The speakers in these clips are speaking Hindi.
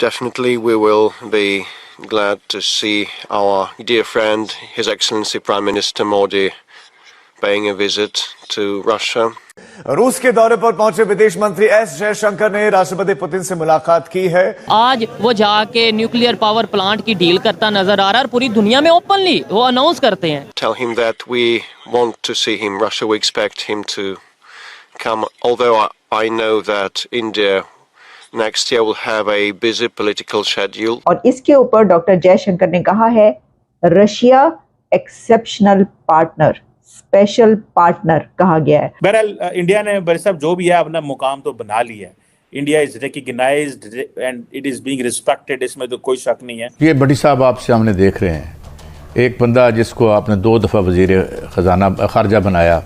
definitely we will be glad to see our dear friend, His Excellency Prime Minister Modi, paying a visit to Russia. रूस के दौरे पर पहुंचे विदेश मंत्री एस जयशंकर ने राष्ट्रपति पुतिन से मुलाकात की है। आज वो जाके न्यूक्लियर पावर प्लांट की डील करता नजर आ रहा है और पूरी दुनिया में ओपनली वो अनाउंस करते हैं। Tell him that we want to see him. Russia, we expect him to come. Although I know that India next year will have a busy political schedule. और इसके ऊपर डॉक्टर जयशंकर ने कहा है Russia exceptional partner, special partner कहा गया है। बहरहाल इंडिया ने भाई साहब जो भी है अपना मुकाम तो बना लिया है। India is recognised and it is being respected, इसमें तो कोई शक नहीं है। ये बड़ी साहब आप सामने देख रहे हैं, एक बंदा जिसको आपने 2 दफ़ा वज़ीर ख़जाना खारजा बनाया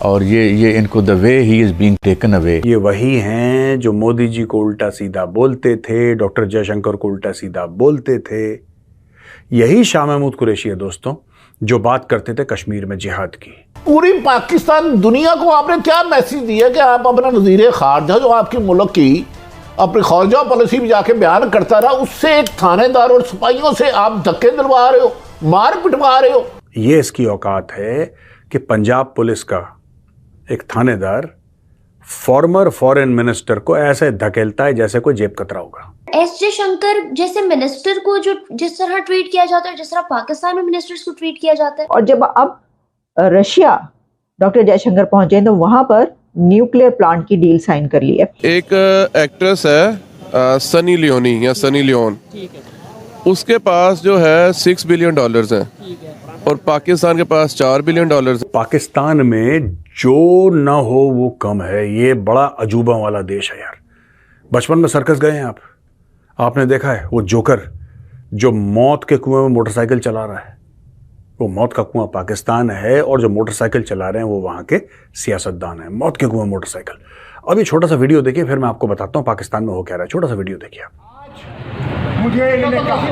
और ये इनको the way he is being taken away. ये वही हैं जो मोदी जी को उल्टा सीधा बोलते थे, डॉक्टर जयशंकर को उल्टा सीधा बोलते थे। यही शाह महमूद कुरैशी है दोस्तों, जो बात करते थे कश्मीर में जिहाद की। पूरी पाकिस्तान दुनिया को आपने क्या मैसेज दिया कि आप अपना वज़ीर खारजा जो आपके मुल्क की अपनी खारजा पॉलिसी भी जाके बयान करता रहा, उससे एक थानेदार और सिपाहियों से आप धक्के दिलवा रहे हो, मार पिटवा रहे हो। ये इसकी औकात है कि पंजाब पुलिस का एक थानेदार फॉर्मर फॉरेन मिनिस्टर को ऐसे धकेलता है जैसे कोई जेब कतरा होगा। एस जयशंकर जैसे मिनिस्टर को जो जिस तरह ट्रीट किया जाता है, जिस तरह पाकिस्तान में मिनिस्टर्स को ट्रीट किया जाता है। और जब अब रशिया डॉक्टर जयशंकर पहुंचे तो वहां पर न्यूक्लियर प्लांट की डील साइन कर ली है। एक एक्ट्रेस है सनी लियोनी या सनी लियोन, उसके पास जो है $6 बिलियन है और पाकिस्तान के पास $4 बिलियन है। पाकिस्तान में जो ना हो वो कम है। ये बड़ा अजूबा वाला देश है यार। बचपन में सर्कस गए हैं आप, आपने देखा है वो जोकर जो मौत के कुएं में मोटरसाइकिल चला रहा है, वो मौत का कुआं पाकिस्तान है और जो मोटरसाइकिल चला रहे हैं वो वहाँ के सियासतदान हैं। मौत के कुएं मोटरसाइकिल। अब ये छोटा सा वीडियो देखिए, फिर मैं आपको बताता हूँ पाकिस्तान में हो क्या रहा है। छोटा सा वीडियो देखिए आप। मुझे इन्होंने कहा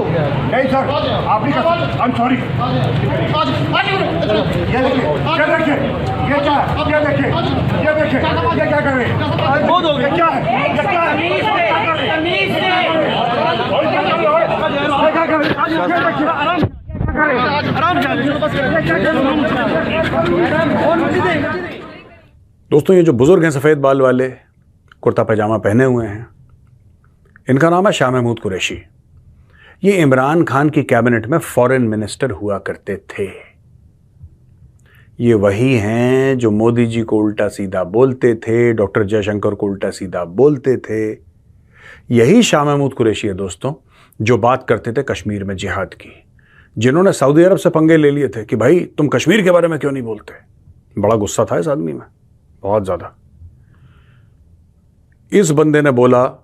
नहीं सर, आप भी आई एम सॉरी। ये देखिए, ये क्या है? ये देखिए, ये क्या कर रहे हैं? ये क्या है? ये क्या है? दोस्तों ये जो बुजुर्ग हैं सफेद बाल वाले, कुर्ता पैजामा पहने हुए हैं, इनका नाम है शाह महमूद कुरैशी। ये इमरान खान की कैबिनेट में फॉरेन मिनिस्टर हुआ करते थे। ये वही हैं जो मोदी जी को उल्टा सीधा बोलते थे, डॉक्टर जयशंकर को उल्टा सीधा बोलते थे। यही शाह महमूद कुरैशी है दोस्तों, जो बात करते थे कश्मीर में जिहाद की, जिन्होंने सऊदी अरब से पंगे ले लिए थे कि भाई तुम कश्मीर के बारे में क्यों नहीं बोलते। बड़ा गुस्सा था इस आदमी में, बहुत ज्यादा। इस बंदे ने बोला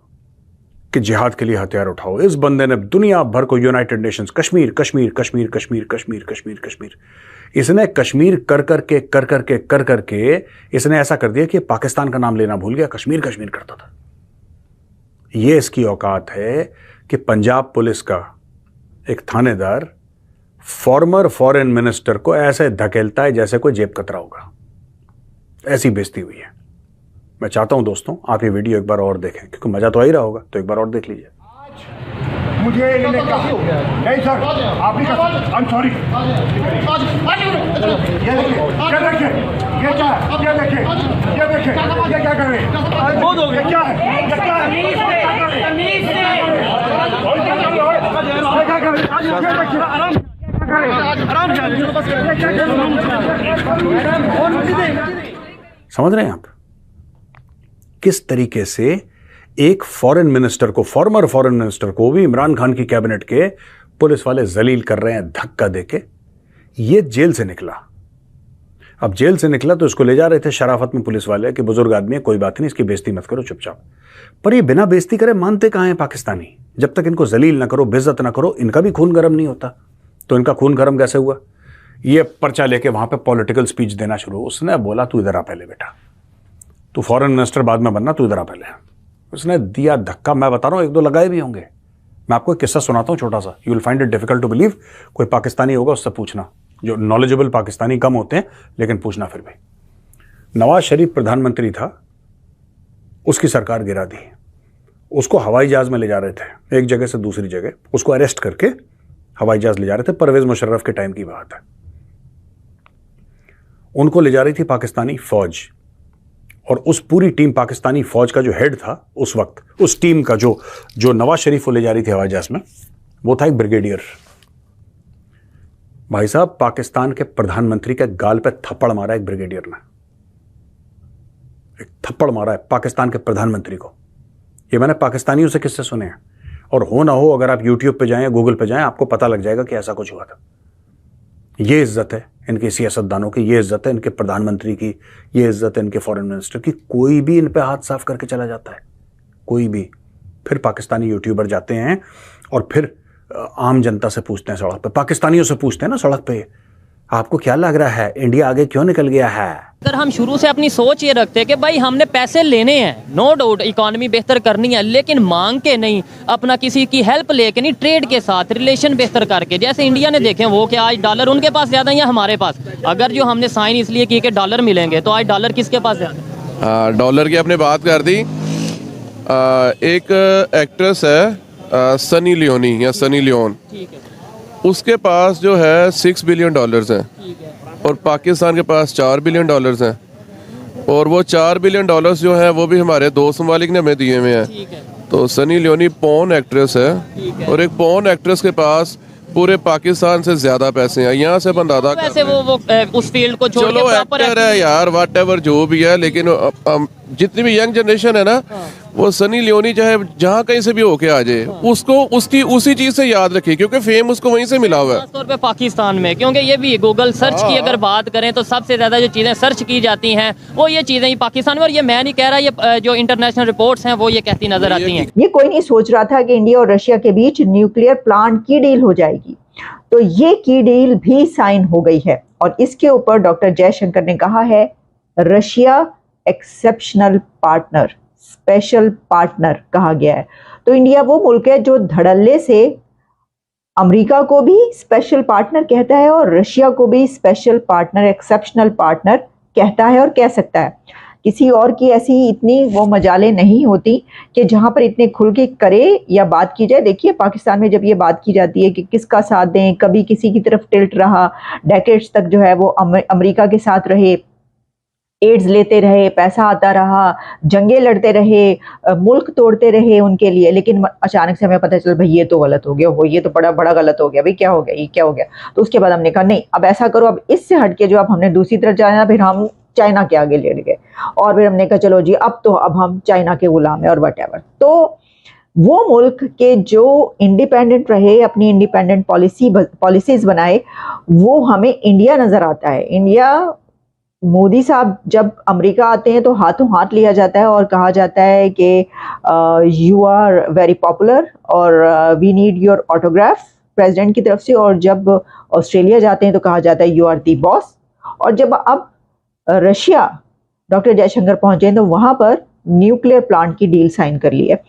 कि जिहाद के लिए हथियार उठाओ। इस बंदे ने दुनिया भर को यूनाइटेड नेशंस कश्मीर कश्मीर कश्मीर कश्मीर कश्मीर कश्मीर कश्मीर, इसने कश्मीर कर करके इसने ऐसा कर दिया कि पाकिस्तान का नाम लेना भूल गया, कश्मीर कश्मीर करता था। ये इसकी औकात है कि पंजाब पुलिस का एक थानेदार फॉर्मर फॉरेन मिनिस्टर को ऐसे धकेलता है जैसे कोई जेब कतरा होगा। ऐसी बेइज्जती हुई है। मैं चाहता हूं दोस्तों आप ये वीडियो एक बार और देखें, क्योंकि मजा तो आ ही रहा होगा, तो एक बार और देख लीजिए। मुझे इन्होंने कहा नहीं सर, आप भी आई एम सॉरी। ये देखिए, ये क्या है? ये देखिए, ये क्या कर रहे हैं? ये क्या है? ये क्या है? समझ रहे हैं आप किस तरीके से एक फॉरेन मिनिस्टर को, फॉर्मर फॉरेन मिनिस्टर को भी इमरान खान की कैबिनेट के पुलिस वाले जलील कर रहे हैं धक्का देके। ये जेल से निकला। अब जेल से निकला तो इसको ले जा रहे थे शराफत में पुलिस वाले कि बुजुर्ग आदमी है, कोई बात नहीं, इसकी बेइज्जती मत करो चुपचाप। पर ये बिना बेइज्जती करे मानते कहां हैं पाकिस्तानी। जब तक इनको जलील ना करो, बेइज्जत ना करो, इनका भी खून गर्म नहीं होता। तो इनका खून गर्म कैसे हुआ? ये पर्चा लेके वहां पे पॉलिटिकल स्पीच देना शुरू। उसने बोला तू इधर आ पहले बेटा, तू फॉरेन मिनिस्टर बाद में बनना, तू इधर आ पहले। उसने दिया धक्का। मैं बता रहा हूं 1-2 लगाए भी होंगे। मैं आपको एक किस्सा सुनाता हूं छोटा सा, you will find it difficult to believe. कोई पाकिस्तानी होगा उससे पूछना, जो नॉलेजेबल पाकिस्तानी कम होते हैं लेकिन पूछना फिर भी। नवाज शरीफ प्रधानमंत्री था, उसकी सरकार गिरा दी। उसको हवाई जहाज में ले जा रहे थे एक जगह से दूसरी जगह, उसको अरेस्ट करके हवाई जहाज ले जा रहे थे। परवेज मुशर्रफ के टाइम की बात है। उनको ले जा रही थी पाकिस्तानी फौज, और उस पूरी टीम, पाकिस्तानी फौज का जो हेड था उस वक्त, उस टीम का जो नवाज शरीफ को ले जा रही थी हवाई जहाज में, वो था एक ब्रिगेडियर। भाई साहब, पाकिस्तान के प्रधानमंत्री के गाल पे थप्पड़ मारा एक ब्रिगेडियर ने, एक थप्पड़ मारा है पाकिस्तान के प्रधानमंत्री को। ये मैंने पाकिस्तानियों से किससे सुने हैं, और हो ना हो अगर आप यूट्यूब पे जाएं या गूगल पे जाएं, आपको पता लग जाएगा कि ऐसा कुछ हुआ था। ये इज्जत है इनके सियासतदानों की, ये इज्जत है इनके प्रधानमंत्री की, ये इज्जत है इनके फॉरेन मिनिस्टर की। कोई भी इन पे हाथ साफ करके चला जाता है, कोई भी। फिर पाकिस्तानी यूट्यूबर जाते हैं और फिर आम जनता से पूछते हैं सड़क पे, पाकिस्तानियों से पूछते हैं ना सड़क पे, आपको क्या लग रहा है इंडिया आगे क्यों निकल गया है? अगर हम शुरू से अपनी सोच ये रखते कि भाई हमने पैसे लेने हैं, नो डाउट इकोनॉमी बेहतर करनी है, लेकिन मांग के नहीं, अपना किसी की हेल्प लेके नहीं, ट्रेड के साथ रिलेशन बेहतर करके। जैसे इंडिया ने देखे वो कि आज डॉलर उनके पास ज़्यादा है या हमारे पास, अगर जो हमने साइन इसलिए किए कि डॉलर मिलेंगे, तो आज डॉलर किसके पास ज़्यादा? हाँ, डॉलर की आपने बात कर दी। एक एक्ट्रेस है सनी लियोनी या सनी लियोन, उसके पास जो है $6 बिलियन हैं, और पाकिस्तान के पास $4 बिलियन हैं, और वो $4 बिलियन जो हैं वो भी हमारे दोस्त ममालिक ने हमें दिए हुए हैं। तो सनी लियोनी पॉर्न एक्ट्रेस है, और एक पॉर्न एक्ट्रेस के पास पूरे पाकिस्तान से ज्यादा पैसे हैं। यहाँ से बंदादा वैसे वो उस फील्ड को छोड़ चलो एक्टर है यार, वाट एवर जो भी है, लेकिन जितनी भी यंग जनरेशन है ना, वो सनी लियोनी चाहे जहाँ कहीं से भी होके आ जाए, उसको उसकी उसी चीज से याद रखे, क्योंकि फेम उसको वहीं से मिला हुआ है, खासतौर पे पाकिस्तान में। क्योंकि ये भी गूगल सर्च की अगर बात करें तो सबसे ज्यादा जो चीजें सर्च की जाती हैं वो ये चीजें ही पाकिस्तान में। और ये मैं नहीं कह रहा, ये जो इंटरनेशनल रिपोर्ट्स हैं वो ये कहती नजर आती हैं। ये कोई नहीं सोच रहा था कि इंडिया और रशिया के बीच न्यूक्लियर प्लांट की डील हो जाएगी, तो ये की डील भी साइन हो गई है। और इसके ऊपर डॉक्टर जयशंकर ने कहा है, Russia exceptional partner, special partner कहा गया है। तो इंडिया वो मुल्क है जो धड़ल्ले से अमेरिका को भी स्पेशल पार्टनर कहता है और रशिया को भी स्पेशल पार्टनर, एक्सेप्शनल पार्टनर कहता है और कह सकता है। किसी और की ऐसी इतनी वो मजालें नहीं होती कि जहां पर इतने खुल के करे या बात की जाए। देखिए पाकिस्तान में जब ये बात की जाती है कि किसका साथ दें, कभी किसी की तरफ टिल्ट रहा, डेकेड्स तक जो है वो अमेरिका के साथ रहे, एड्स लेते रहे, पैसा आता रहा, जंगे लड़ते रहे, मुल्क तोड़ते रहे उनके लिए, लेकिन अचानक से हमें पता चला भाई ये तो गलत हो गया, वो ये तो बड़ा बड़ा गलत हो गया, भाई क्या हो गया, ये क्या हो गया। तो उसके बाद हमने कहा नहीं, अब ऐसा करो, अब इससे हटके जो अब हमने दूसरी तरफ जाना, फिर हम चाइना के आगे लेट गए, और फिर हमने कहा चलो जी अब हम चाइना के गुलाम है और वटेवर। तो वो मुल्क के जो इंडिपेंडेंट रहे, अपनी इंडिपेंडेंट पॉलिसीज बनाए, वो हमें इंडिया नजर आता है। इंडिया, मोदी साहब जब अमेरिका आते हैं तो हाथों हाथ लिया जाता है और कहा जाता है कि यू आर वेरी पॉपुलर और we need your autograph president की तरफ से। और जब ऑस्ट्रेलिया जाते हैं तो कहा जाता है यू आर दी बॉस। और जब अब रशिया डॉक्टर जयशंकर पहुंचे तो वहां पर न्यूक्लियर प्लांट की डील साइन कर ली है।